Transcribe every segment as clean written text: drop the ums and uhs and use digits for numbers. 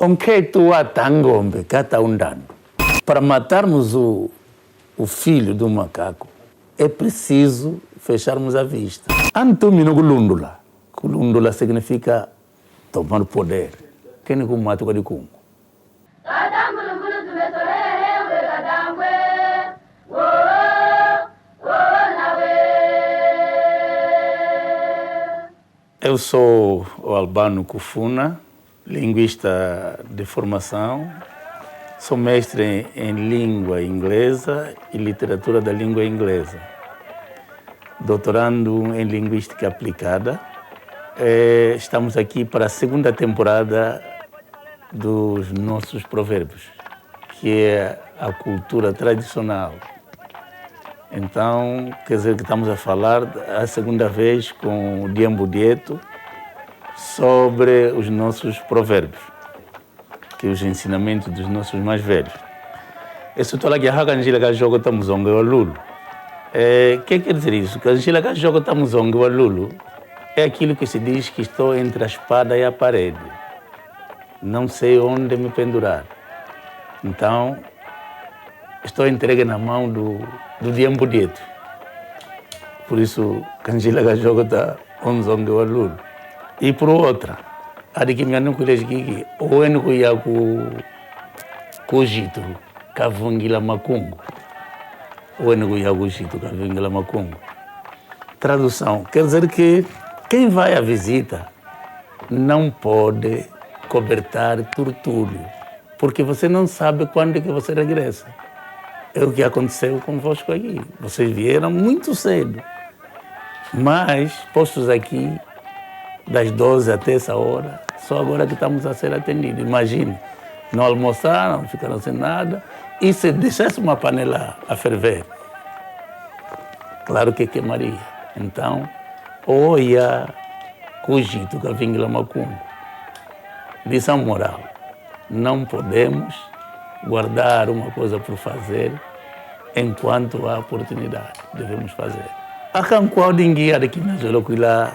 onde tua tangombe cata undando. Para matarmos o filho do macaco, é preciso fecharmos a vista. Antônio Kulundula. Kulundula significa tomar poder. Quem é que mata o Congo? Eu sou o Albano Kufuna, linguista de formação. Sou mestre em língua inglesa e literatura da língua inglesa. Doutorando em linguística aplicada. Estamos aqui para a segunda temporada dos nossos provérbios, que é a cultura tradicional. Então, quer dizer que estamos a falar a segunda vez com o Diambo Dieto sobre os nossos provérbios, que é os ensinamentos dos nossos mais velhos. Esse estou aqui a Angela que joga tamuzonga o Lulu. Que quer dizer isso? Que a Angela que joga tamuzonga o Lulu é aquilo que se diz que estou entre a espada e a parede. Não sei onde me pendurar. Então, estou entregue na mão do Diambo Dieto. Por isso, Angela que joga está onzonga o Lulu. E por outra, a de que minha não colhe aqui, ou é no que ia com o Jito, Cavungila Macungo. Ou é no que ia com o Jito, Cavungila Macungo. Tradução, quer dizer que quem vai à visita não pode cobertar tortúrio, porque você não sabe quando é que você regressa. É o que aconteceu convosco aqui. Vocês vieram muito cedo, mas postos aqui das 12 até essa hora, só agora que estamos a ser atendidos. Imagine, não almoçaram, ficaram sem nada, e se deixasse uma panela a ferver, claro que queimaria. Então, olha, cogito que a vingla macumbo. Lição moral, não podemos guardar uma coisa por fazer enquanto há oportunidade, devemos fazer. A canqual de guiar aqui na Joloquila,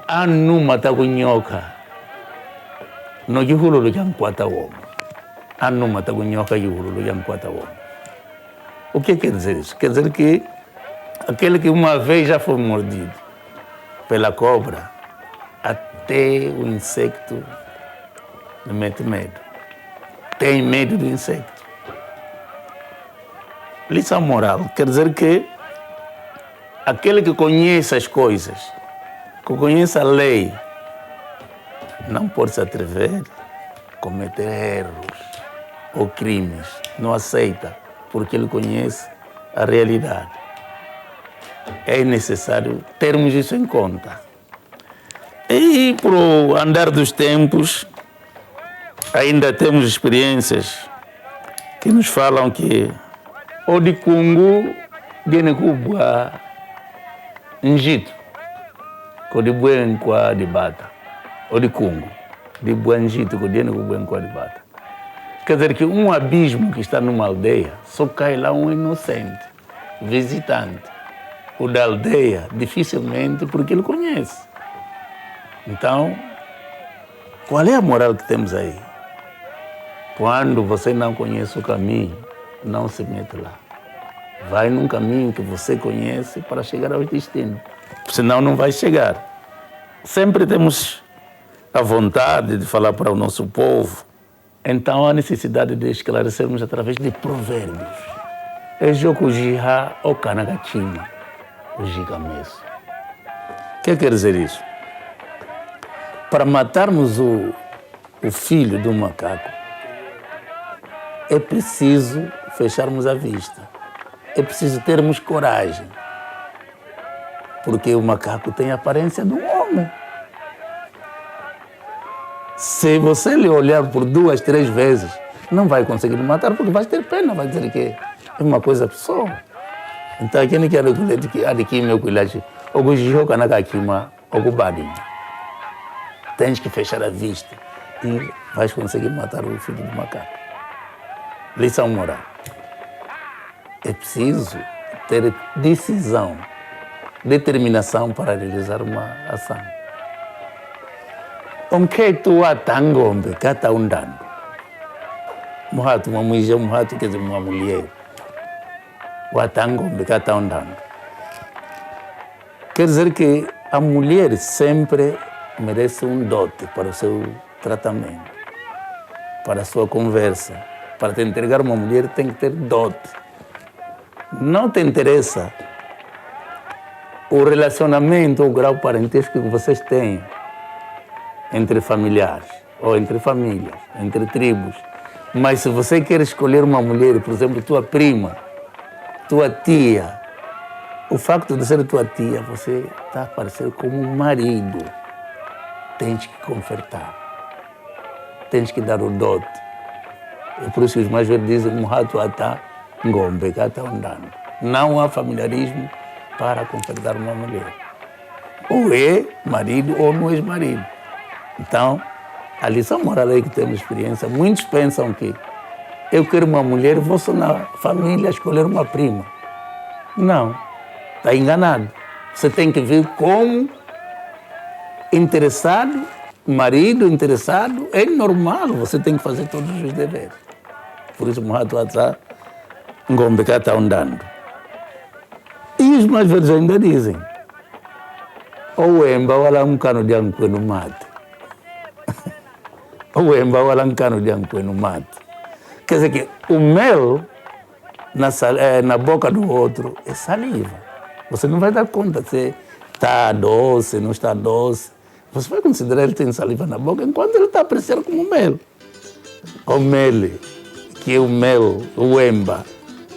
anu matagunyoka no gihululu yankwata womo. Anu matagunyoka gihululu yankwata womo. O que quer dizer isso? Quer dizer que aquele que uma vez já foi mordido pela cobra, até o insecto lhe mete medo. Tem medo do insecto. Lição moral, quer dizer que aquele que conhece as coisas, que conhece a lei, não pode se atrever a cometer erros ou crimes. Não aceita, porque ele conhece a realidade. É necessário termos isso em conta. E, por andar dos tempos, ainda temos experiências que nos falam que o de Congo, de Cuba, Njito, que de Buenqua de Bata, ou de Congo, de Buenjito, que de Buenqua de Bata. Quer dizer que um abismo que está numa aldeia, só cai lá um inocente, visitante. O da aldeia, dificilmente, porque ele conhece. Então, qual é a moral que temos aí? Quando você não conhece o caminho, não se mete lá. Vai num caminho que você conhece para chegar ao destino. Senão não vai chegar. Sempre temos a vontade de falar para o nosso povo. Então há necessidade de esclarecermos através de provérbios. É jogo jiha ou canagatima, o gigameso. O que quer dizer isso? Para matarmos o filho do macaco, é preciso fecharmos a vista. É preciso termos coragem. Porque o macaco tem a aparência de um homem. Se você lhe olhar por 2, 3 vezes, não vai conseguir matar, porque vai ter pena, vai dizer que é uma coisa pessoal. Então, aqui não quero que aqui meu cuidado, o gujihoka na kakima, o gubadinho. Tens que fechar a vista e vais conseguir matar o filho do macaco. Lição moral. É preciso ter decisão, determinação para realizar uma ação. onde tu atangombe, cata undando. Muhato, uma mulher, muhato, quer dizer, uma mulher. O atangombe, cata undando. Quer dizer que a mulher sempre merece um dote para o seu tratamento, para a sua conversa. Para te entregar uma mulher tem que ter dote. Não te interessa o relacionamento ou o grau parentesco que vocês têm entre familiares, ou entre famílias, entre tribos. Mas se você quer escolher uma mulher, por exemplo, tua prima, tua tia, o facto de ser tua tia, você está a parecer como um marido. Tens que confortar. Tens que dar o dote. É por isso que os mais velhos dizem, Muhato ata ngombe, ata undando. Não há familiarismo para confortar uma mulher. Ou é marido ou não é marido. Então, a lição moral aí que temos experiência, muitos pensam que eu quero uma mulher, vou só na família escolher uma prima. Não, está enganado. Você tem que ver como interessado, marido interessado, é normal, você tem que fazer todos os deveres. Por isso, Muhato ata ngombe está andando. E os mais velhos ainda dizem, ou emba wala mkano diangu no mate. Ou emba wala mkano diangu no mate. Quer dizer que o mel na boca do outro é saliva. Você não vai dar conta se está doce, não está doce. Você vai considerar ele tem saliva na boca enquanto ele está a apreciar como mel. O mel, que é o mel, o emba,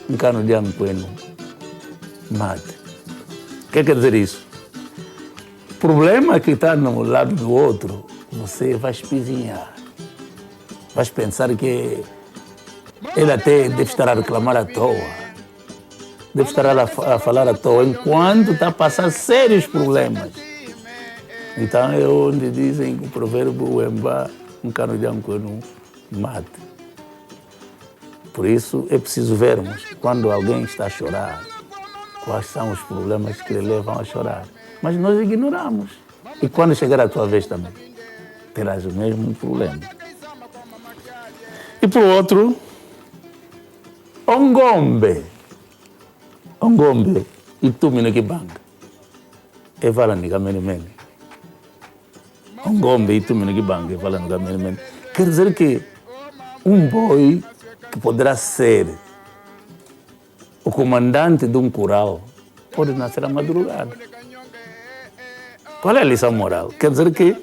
mkano diangu no mate. O que quer dizer isso? O problema é que está no lado do outro, você vai espizinhar. Vai pensar que ele até deve estar a reclamar à toa. Deve estar a falar à toa, enquanto está a passar sérios problemas. Então é onde dizem que o provérbio emba um cano de anco no mate. Por isso é preciso vermos quando alguém está a chorar, quais são os problemas que lhe levam a chorar. Mas nós ignoramos. E quando chegar a tua vez também, terás o mesmo problema. E por outro, Ongombe, e tu me que banga. E fala ni kamene. Ongombe e tu me que banga, e fala ni kamene. Quer dizer que um boi que poderá ser o comandante de um curral pode nascer à madrugada. Qual é a lição moral? Quer dizer que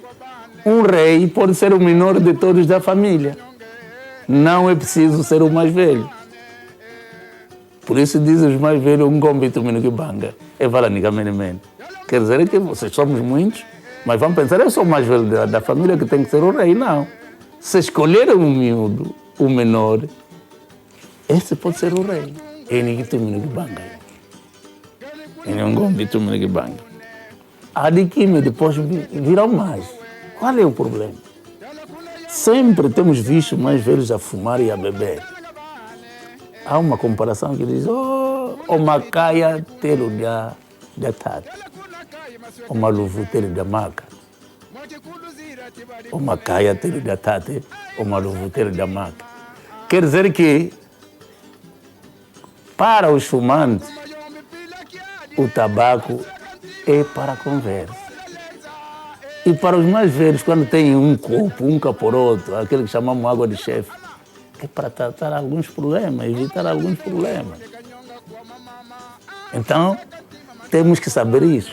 um rei pode ser o menor de todos da família. Não é preciso ser o mais velho. Por isso dizem os mais velhos, um gombito menino que banga. É valanicamente. Quer dizer que vocês somos muitos, mas vamos pensar, eu sou o mais velho da família que tem que ser o rei. Não. Se escolher um miúdo, o menor, esse pode ser o rei. É ninguém menino que banga. É um gombito menino que banga. A de que depois virão mais. Qual é o problema? Sempre temos visto mais velhos a fumar e a beber. Há uma comparação que diz, o macaia telo da tata, o maluvu telo da maca. O macaia telo da tata, o maluvu telo da maca. Quer dizer que, para os fumantes, o tabaco é para a conversa. E para os mais velhos, quando têm um copo, um caporoto, aquele que chamamos água de chefe, é para tratar alguns problemas, evitar alguns problemas. Então, temos que saber isso.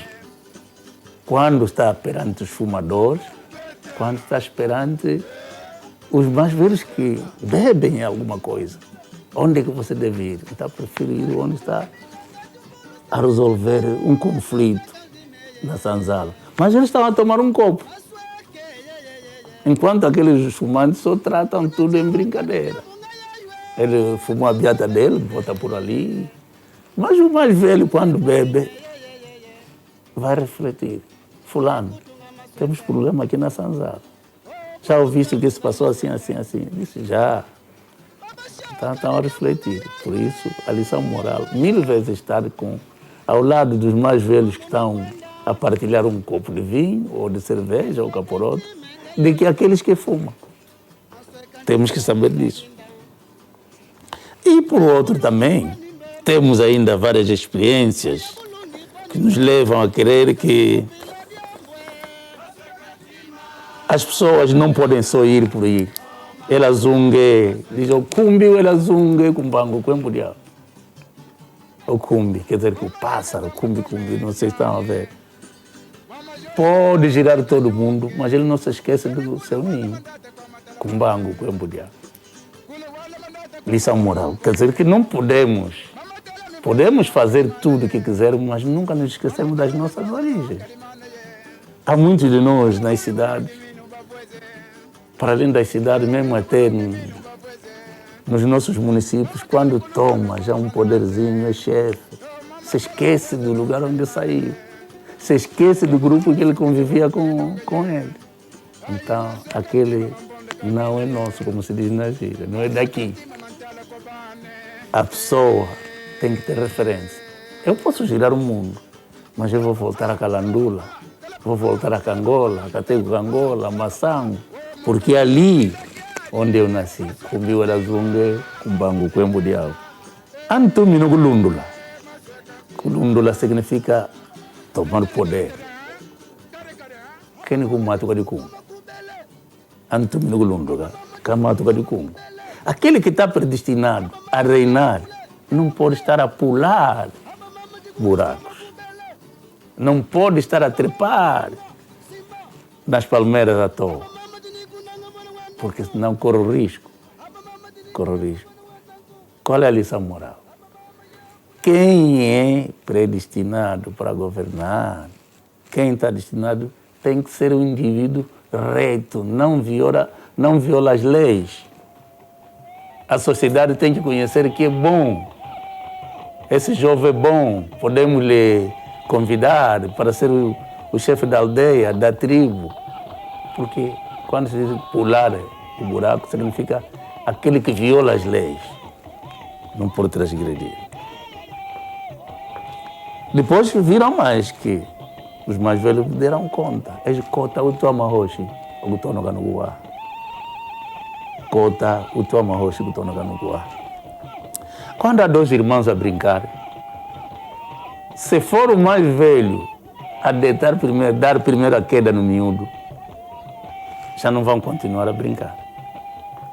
Quando está perante os fumadores, quando está perante os mais velhos que bebem alguma coisa. Onde é que você deve ir? Então, prefiro ir onde está a resolver um conflito na sanzala. Mas eles estão a tomar um copo. Enquanto aqueles fumantes só tratam tudo em brincadeira. Ele fumou a beata dele, bota por ali. Mas o mais velho, quando bebe, vai refletir. Fulano, temos problema aqui na sanzala. Já ouviste que se passou assim? Disse, já. Então, estão a refletir. Por isso, a lição moral, 1000 vezes estar ao lado dos mais velhos que estão a partilhar um copo de vinho, ou de cerveja, ou caporoto, do que aqueles que fumam. Temos que saber disso. E, por outro, também, temos ainda várias experiências que nos levam a querer que as pessoas não podem só ir por ir. Ela zungue, diz o cumbi, ela zungue, cumbango, quembudial. O cumbi, quer dizer que o pássaro, cumbi, não sei se estão a ver. Pode girar todo mundo, mas ele não se esquece do seu ninho. Cumbango, quembudial. Lição moral, quer dizer que não podemos fazer tudo o que quisermos, mas nunca nos esquecemos das nossas origens. Há muitos de nós nas cidades, para além das cidades, mesmo até nos nossos municípios, quando toma já um poderzinho, é chefe, se esquece do lugar onde saiu, se esquece do grupo que ele convivia com ele. Então, aquele não é nosso, como se diz na gíria, não é daqui. A pessoa tem que ter referência. Eu posso girar o mundo, mas eu vou voltar a Calandula, vou voltar a Cangola, a Catego Cangola, a Massango, porque ali onde eu nasci, Kumbiwa da Zunge, Kumbangu, Kwembu Diao. Antumi no Kulundula. Kulundula significa tomar poder. Quem kumatuka de Kungu? Antumi no Kulundula, Kamatuka de Kungu. Aquele que está predestinado a reinar não pode estar a pular buracos. Não pode estar a trepar nas palmeiras à toa. Porque senão corre o risco. Corre o risco. Qual é a lição moral? Quem é predestinado para governar, quem está destinado, tem que ser um indivíduo reto, não viola as leis. A sociedade tem que conhecer que é bom. Esse jovem é bom, podemos lhe convidar para ser o chefe da aldeia, da tribo. Porque quando se diz pular o buraco, significa aquele que viola as leis. Não pode transgredir. Depois viram mais que os mais velhos deram conta. Eles contam o teu amarroche, o que no Ganuguá. Cota o teu amarroche, o que no Ganuguá. Quando há dois irmãos a brincar, se for o mais velho a dar primeiro a queda no miúdo, já não vão continuar a brincar.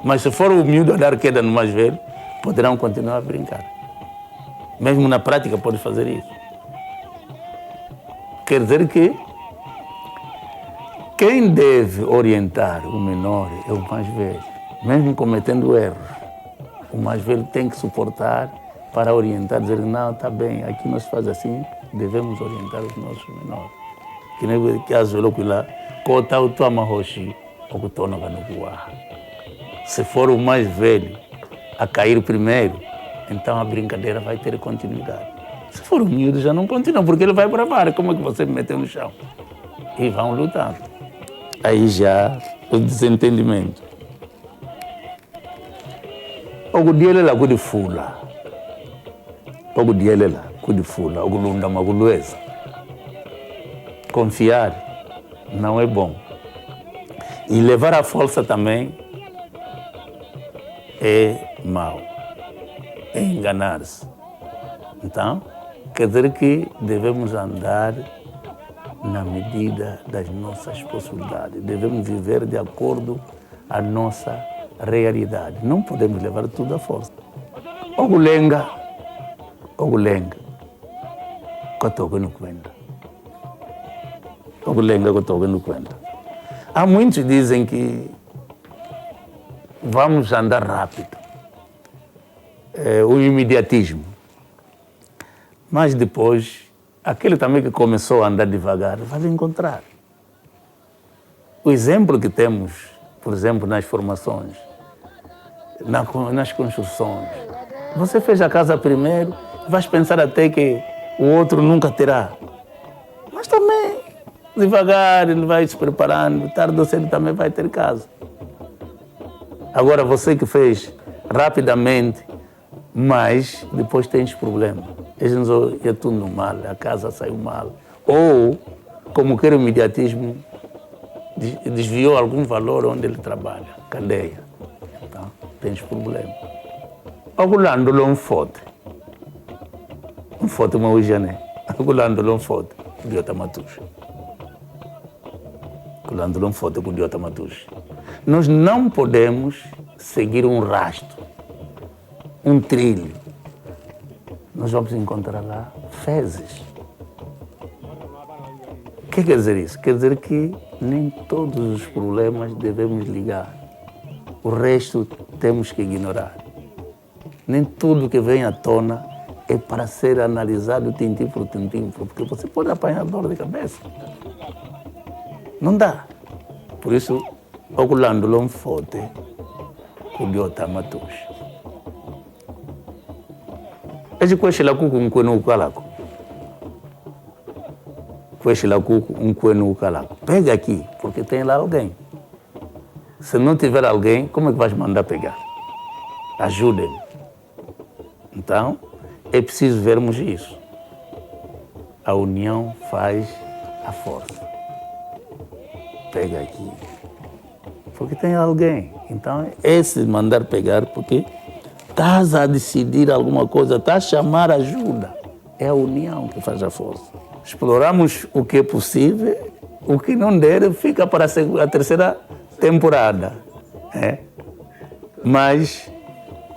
Mas se for o miúdo a dar queda no mais velho, poderão continuar a brincar. Mesmo na prática pode fazer isso. Quer dizer que quem deve orientar o menor é o mais velho. Mesmo cometendo erros, o mais velho tem que suportar para orientar, dizer, não, está bem, aqui nós faz assim, devemos orientar os nossos menores. Que nem que as velhos lá, cota o teu amarroche, o que torna Ganuguá. Se for o mais velho a cair primeiro, então a brincadeira vai ter continuidade. Se for o miúdo, já não continua, porque ele vai para baixo. Como é que você me meteu no chão? E vão lutando. Aí já o desentendimento. O dia ele lá de fula. O dia ele lá de fula. O lunda magulueza. Confiar não é bom. E levar a força também é mau. É enganar-se. Então, quer dizer que devemos andar na medida das nossas possibilidades. Devemos viver de acordo com a nossa realidade. Não podemos levar tudo à força. Ogulenga, kotoke no kwenda. Ogulenga, kotoke no kwenda. Há muitos que dizem que vamos andar rápido. O imediatismo. Mas depois, aquele também que começou a andar devagar, vai encontrar. O exemplo que temos, por exemplo, nas formações, nas construções. Você fez a casa primeiro, vais pensar até que o outro nunca terá. Mas também, devagar, ele vai se preparando, tarde ou cedo também vai ter casa. Agora, você que fez rapidamente, mas depois tens problema. É tudo mal, a casa saiu mal. Ou, como quer o imediatismo, desviou algum valor onde ele trabalha, cadeia. Então, tens problema. Agulando um foto uma jané. Agulando um foto, idiota matuxa. Agulando um foto com idiota matuxa. Nós não podemos seguir um rastro, um trilho. Nós vamos encontrar lá fezes. O que quer dizer isso? Quer dizer que nem todos os problemas devemos ligar. O resto temos que ignorar. Nem tudo que vem à tona é para ser analisado tintim por tintim, porque você pode apanhar dor de cabeça. Não dá. Por isso, oculando um fote, o idiota matuxa. Esse coisa lá com um coelho calaco. Coisa lá com um coelho calaco. Pega aqui, porque tem lá alguém. Se não tiver alguém, como é que vais mandar pegar? Ajudem. Então, é preciso vermos isso. A união faz a força. Pega aqui. Porque tem alguém. Então, esse mandar pegar, porque estás a decidir alguma coisa, estás a chamar ajuda. É a união que faz a força. Exploramos o que é possível, o que não der fica para a terceira temporada. Mas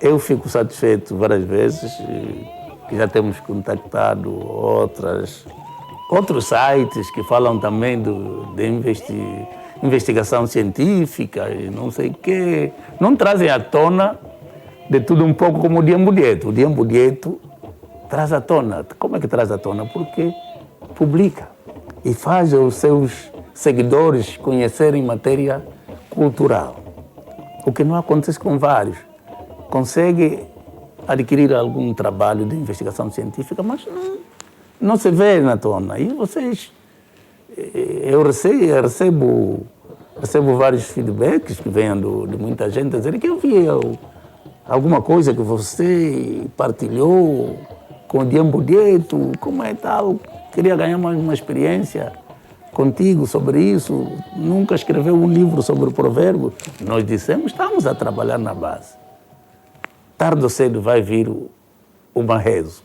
eu fico satisfeito várias vezes que já temos contactado outros sites que falam também de investigação científica e não sei o quê. Não trazem à tona de tudo um pouco como o Diembo Dieto. O Diembo Dieto traz à tona. Como é que traz à tona? Porque publica e faz os seus seguidores conhecerem matéria cultural. O que não acontece com vários. Consegue adquirir algum trabalho de investigação científica, mas não se vê na tona. E vocês... Eu recebo vários feedbacks que vêm de muita gente a dizer que eu vi alguma coisa que você partilhou com o Diembo Dieto, como é tal. Queria ganhar uma experiência contigo sobre isso. Nunca escreveu um livro sobre o provérbio. Nós dissemos, estamos a trabalhar na base. Tarde ou cedo vai vir o Marrezo.